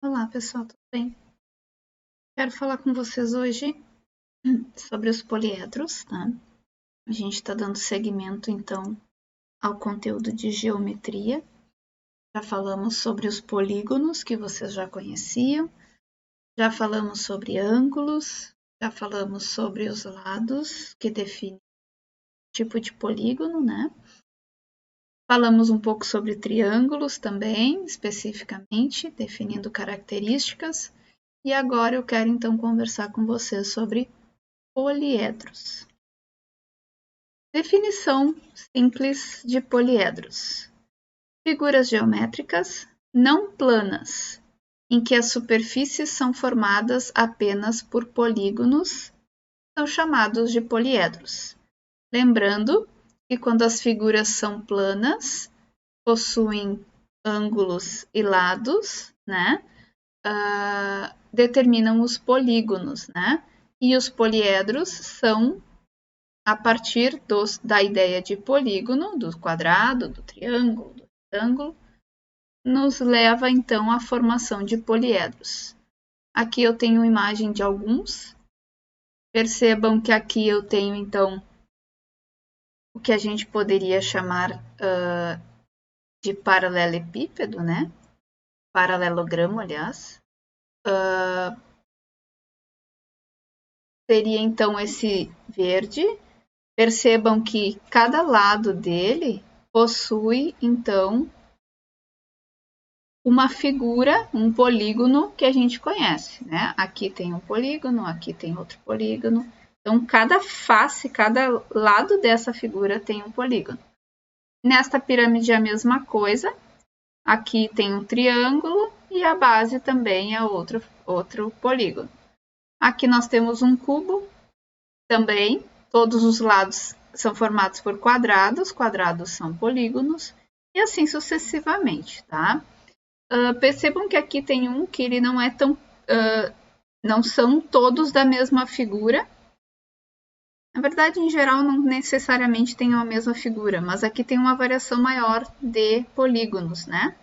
Olá, pessoal, tudo bem? Quero falar com vocês hoje sobre os poliedros, tá? A gente está dando seguimento, então, ao conteúdo de geometria. Já falamos sobre os polígonos, que vocês já conheciam. Já falamos sobre ângulos. Já falamos sobre os lados, que definem o tipo de polígono, né? Falamos um pouco sobre triângulos também, especificamente, definindo características. E agora eu quero então conversar com vocês sobre poliedros. Definição simples de poliedros: figuras geométricas não planas, em que as superfícies são formadas apenas por polígonos, são chamados de poliedros. Lembrando que quando as figuras são planas, possuem ângulos e lados, né? Determinam os polígonos, né? E os poliedros são a partir da ideia de polígono, do quadrado, do triângulo, do retângulo, nos leva então à formação de poliedros. Aqui eu tenho imagem de alguns. Percebam que aqui eu tenho então o que a gente poderia chamar de paralelepípedo, né? Paralelogramo, aliás. Seria então esse verde. Percebam que cada lado dele possui, então, uma figura, um polígono que a gente conhece, né? Aqui tem um polígono, aqui tem outro polígono. Então, cada face, cada lado dessa figura tem um polígono. Nesta pirâmide é a mesma coisa. Aqui tem um triângulo e a base também é outro polígono. Aqui nós temos um cubo também. Todos os lados são formados por quadrados são polígonos, e assim sucessivamente, tá? Percebam que aqui tem um que ele não é tão... não são todos da mesma figura. Na verdade, em geral, não necessariamente tem a mesma figura, mas aqui tem uma variação maior de polígonos, né?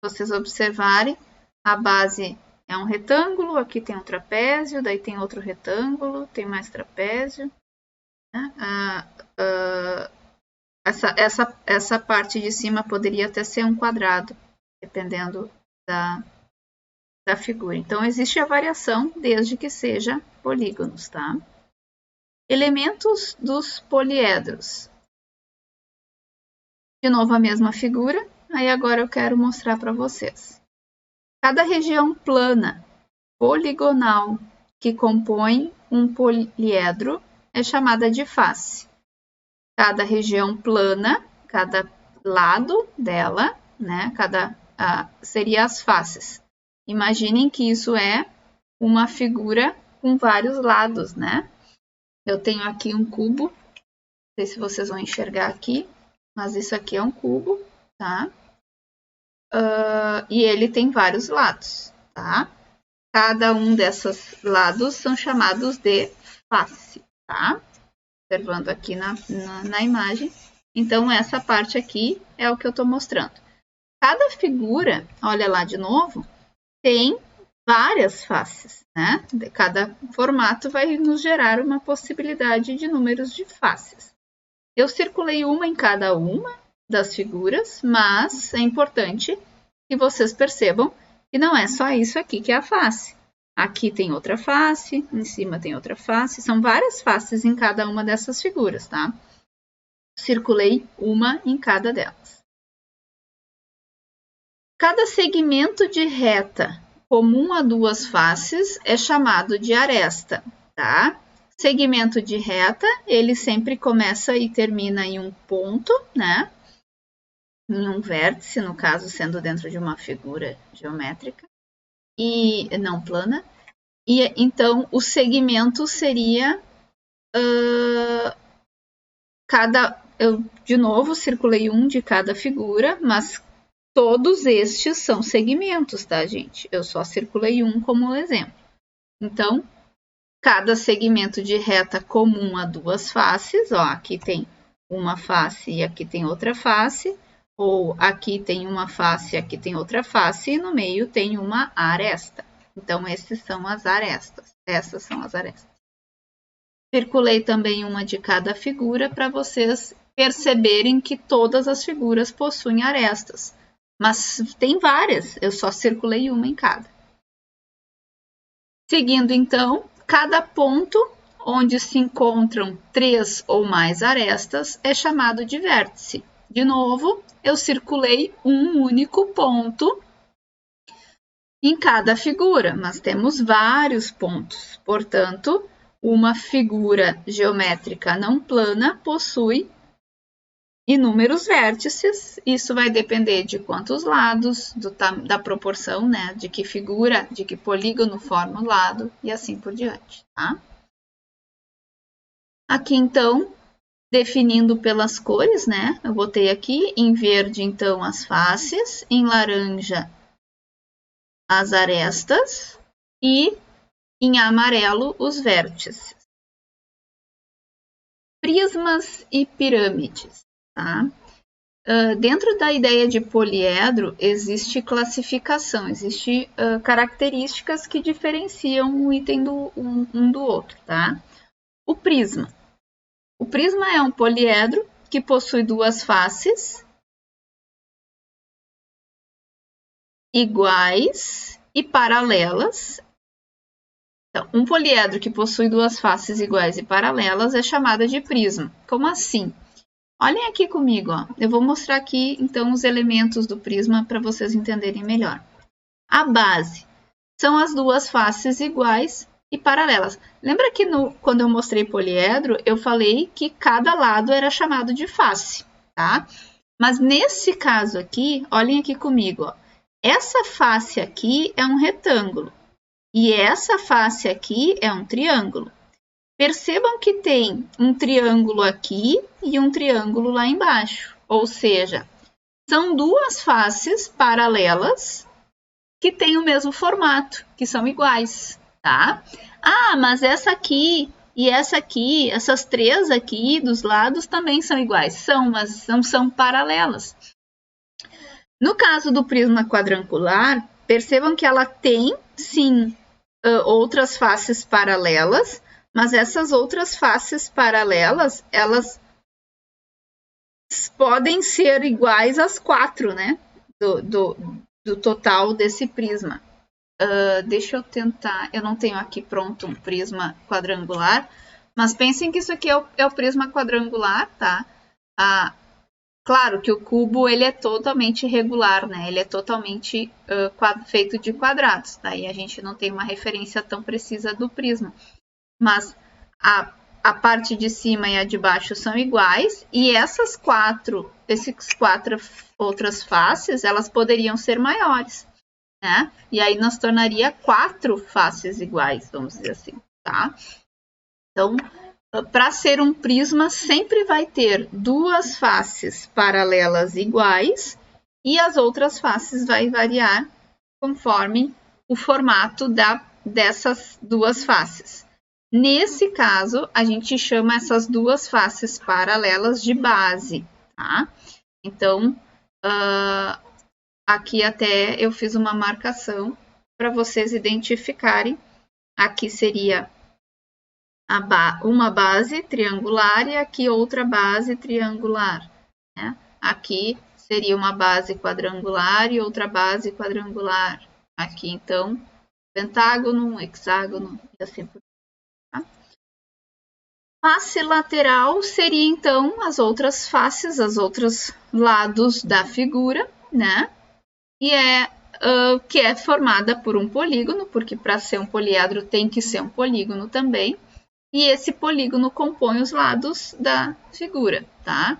Se vocês observarem, a base é um retângulo, aqui tem um trapézio, daí tem outro retângulo, tem mais trapézio. Essa parte de cima poderia até ser um quadrado, dependendo da figura. Então, existe a variação desde que seja polígonos, tá? Elementos dos poliedros. De novo a mesma figura, aí agora eu quero mostrar para vocês. Cada região plana, poligonal, que compõe um poliedro é chamada de face. Cada região plana, cada lado dela, né? Seria as faces. Imaginem que isso é uma figura com vários lados, né? Eu tenho aqui um cubo, não sei se vocês vão enxergar aqui, mas isso aqui é um cubo, tá? E ele tem vários lados, tá? Cada um desses lados são chamados de face, tá? Observando aqui na imagem. Então, essa parte aqui é o que eu estou mostrando. Cada figura, olha lá de novo, tem várias faces, né? Cada formato vai nos gerar uma possibilidade de números de faces. Eu circulei uma em cada uma das figuras, mas é importante que vocês percebam que não é só isso aqui que é a face. Aqui tem outra face, em cima tem outra face, são várias faces em cada uma dessas figuras, tá? Circulei uma em cada delas. Cada segmento de reta comum a duas faces é chamado de aresta, tá? Segmento de reta, ele sempre começa e termina em um ponto, né? Em um vértice, no caso, sendo dentro de uma figura geométrica e não plana. E então o segmento seria eu de novo circulei um de cada figura, mas todos estes são segmentos, tá, gente? Eu só circulei um como exemplo. Então, cada segmento de reta comum a duas faces, ó, aqui tem uma face e aqui tem outra face, ou aqui tem uma face, aqui tem outra face, e no meio tem uma aresta. Então, essas são as arestas. Essas são as arestas. Circulei também uma de cada figura para vocês perceberem que todas as figuras possuem arestas. Mas tem várias, eu só circulei uma em cada. Seguindo, então, cada ponto onde se encontram 3 ou mais arestas é chamado de vértice. De novo, eu circulei um único ponto em cada figura, mas temos vários pontos. Portanto, uma figura geométrica não plana possui inúmeros vértices. Isso vai depender de quantos lados, da proporção, né, de que figura, de que polígono forma o lado e assim por diante, tá? Aqui, então, definindo pelas cores, né, eu botei aqui em verde, então, as faces, em laranja, as arestas e em amarelo, os vértices. Prismas e pirâmides, tá? Dentro da ideia de poliedro, existe classificação, existe características que diferenciam um item um do outro, tá? O prisma. O prisma é um poliedro que possui duas faces iguais e paralelas. Então, um poliedro que possui duas faces iguais e paralelas é chamado de prisma. Como assim? Olhem aqui comigo, ó. Eu vou mostrar aqui, então, os elementos do prisma para vocês entenderem melhor. A base são as duas faces iguais e paralelas. Lembra que quando eu mostrei poliedro, eu falei que cada lado era chamado de face, tá? Mas nesse caso aqui, olhem aqui comigo, ó. Essa face aqui é um retângulo e essa face aqui é um triângulo. Percebam que tem um triângulo aqui e um triângulo lá embaixo. Ou seja, são duas faces paralelas que têm o mesmo formato, que são iguais, tá? Ah, mas essa aqui e essa aqui, essas três aqui dos lados também são iguais. São, mas não são paralelas. No caso do prisma quadrangular, percebam que ela tem, sim, outras faces paralelas, mas essas outras faces paralelas, elas podem ser iguais às 4, né? Do total desse prisma. Deixa eu tentar, eu não tenho aqui pronto um prisma quadrangular, mas pensem que isso aqui é o prisma quadrangular, tá? Claro que o cubo ele é totalmente regular, né? Ele é totalmente feito de quadrados, daí a gente não tem uma referência tão precisa do prisma. Mas a parte de cima e a de baixo são iguais, e esses quatro outras faces, elas poderiam ser maiores, né? E aí nós tornaria 4 faces iguais, vamos dizer assim, tá? Então, para ser um prisma, sempre vai ter duas faces paralelas iguais, e as outras faces vai variar conforme o formato dessas duas faces. Nesse caso, a gente chama essas duas faces paralelas de base, tá? Então, aqui até eu fiz uma marcação para vocês identificarem. Aqui seria uma base triangular e aqui outra base triangular, né? Aqui seria uma base quadrangular e outra base quadrangular. Aqui, então, pentágono, um hexágono e assim por diante. Face lateral seria, então, as outras faces, os outros lados da figura, né? E que é formada por um polígono, porque para ser um poliedro tem que ser um polígono também. E esse polígono compõe os lados da figura, tá?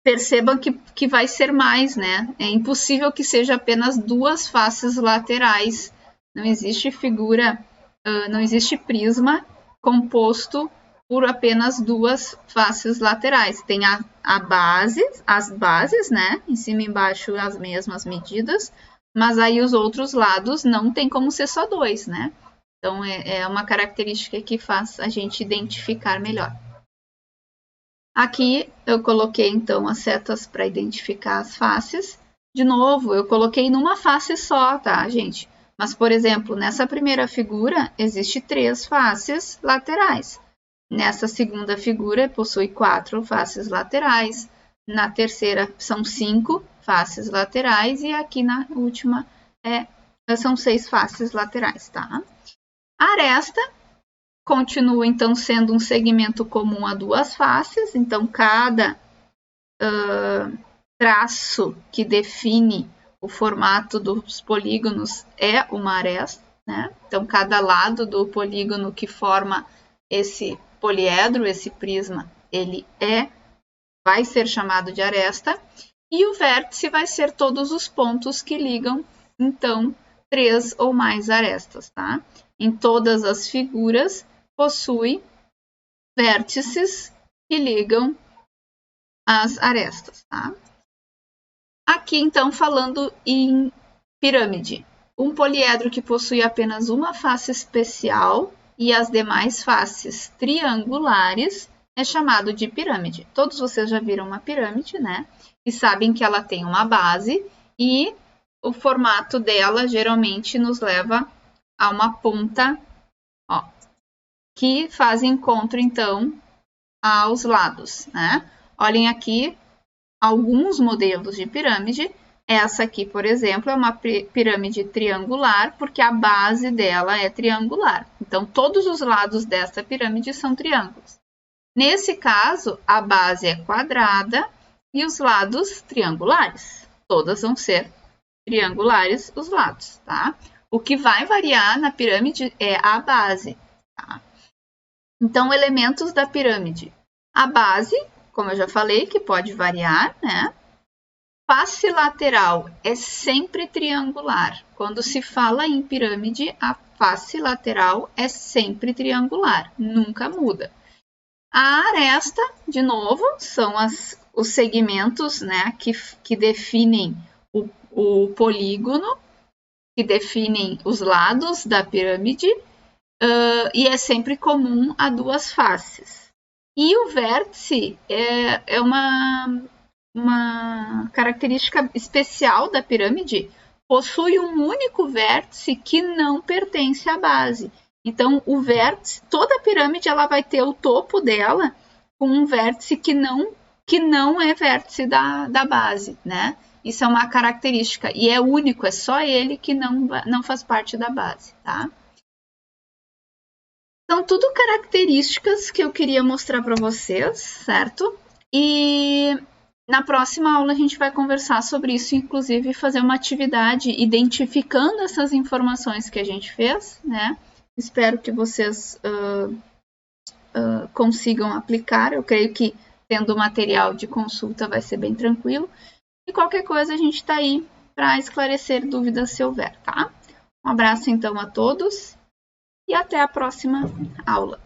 Percebam que vai ser mais, né? É impossível que seja apenas duas faces laterais. Não existe figura, não existe prisma composto por apenas duas faces laterais. Tem as bases, né? Em cima e embaixo as mesmas medidas, mas aí os outros lados não tem como ser só dois, né? Então, é uma característica que faz a gente identificar melhor. Aqui eu coloquei então as setas para identificar as faces. De novo, eu coloquei numa face só, tá, gente? Mas, por exemplo, nessa primeira figura, existe 3 faces laterais. Nessa segunda figura, possui 4 faces laterais. Na terceira, são 5 faces laterais. E aqui na última, são 6 faces laterais, tá? A aresta continua, então, sendo um segmento comum a 2 faces. Então, cada traço que define o formato dos polígonos é uma aresta, né? Então, cada lado do polígono que forma esse poliedro, esse prisma, ele vai ser chamado de aresta, e o vértice vai ser todos os pontos que ligam, então, 3 ou mais arestas, tá? Em todas as figuras, possui vértices que ligam as arestas, tá? Aqui, então, falando em pirâmide. Um poliedro que possui apenas uma face especial e as demais faces triangulares é chamado de pirâmide. Todos vocês já viram uma pirâmide, né? E sabem que ela tem uma base e o formato dela geralmente nos leva a uma ponta, ó, que faz encontro, então, aos lados, né? Olhem aqui alguns modelos de pirâmide. Essa aqui, por exemplo, é uma pirâmide triangular, porque a base dela é triangular. Então, todos os lados dessa pirâmide são triângulos. Nesse caso, a base é quadrada e os lados triangulares. Todas vão ser triangulares os lados, tá? O que vai variar na pirâmide é a base, tá? Então, elementos da pirâmide. A base, como eu já falei, que pode variar, né? Face lateral é sempre triangular. Quando se fala em pirâmide, a face lateral é sempre triangular, nunca muda. A aresta, de novo, são os segmentos, né, que definem o polígono, que definem os lados da pirâmide, e é sempre comum a 2 faces. E o vértice é uma característica especial da pirâmide, possui um único vértice que não pertence à base. Então, o vértice, toda a pirâmide ela vai ter o topo dela com um vértice que não é vértice da base, né? Isso é uma característica e é único, é só ele que não faz parte da base, tá? São tudo características que eu queria mostrar para vocês, certo? E na próxima aula a gente vai conversar sobre isso, inclusive fazer uma atividade identificando essas informações que a gente fez, né? Espero que vocês consigam aplicar. Eu creio que tendo material de consulta vai ser bem tranquilo. E qualquer coisa a gente está aí para esclarecer dúvidas se houver, tá? Um abraço então a todos e até a próxima aula.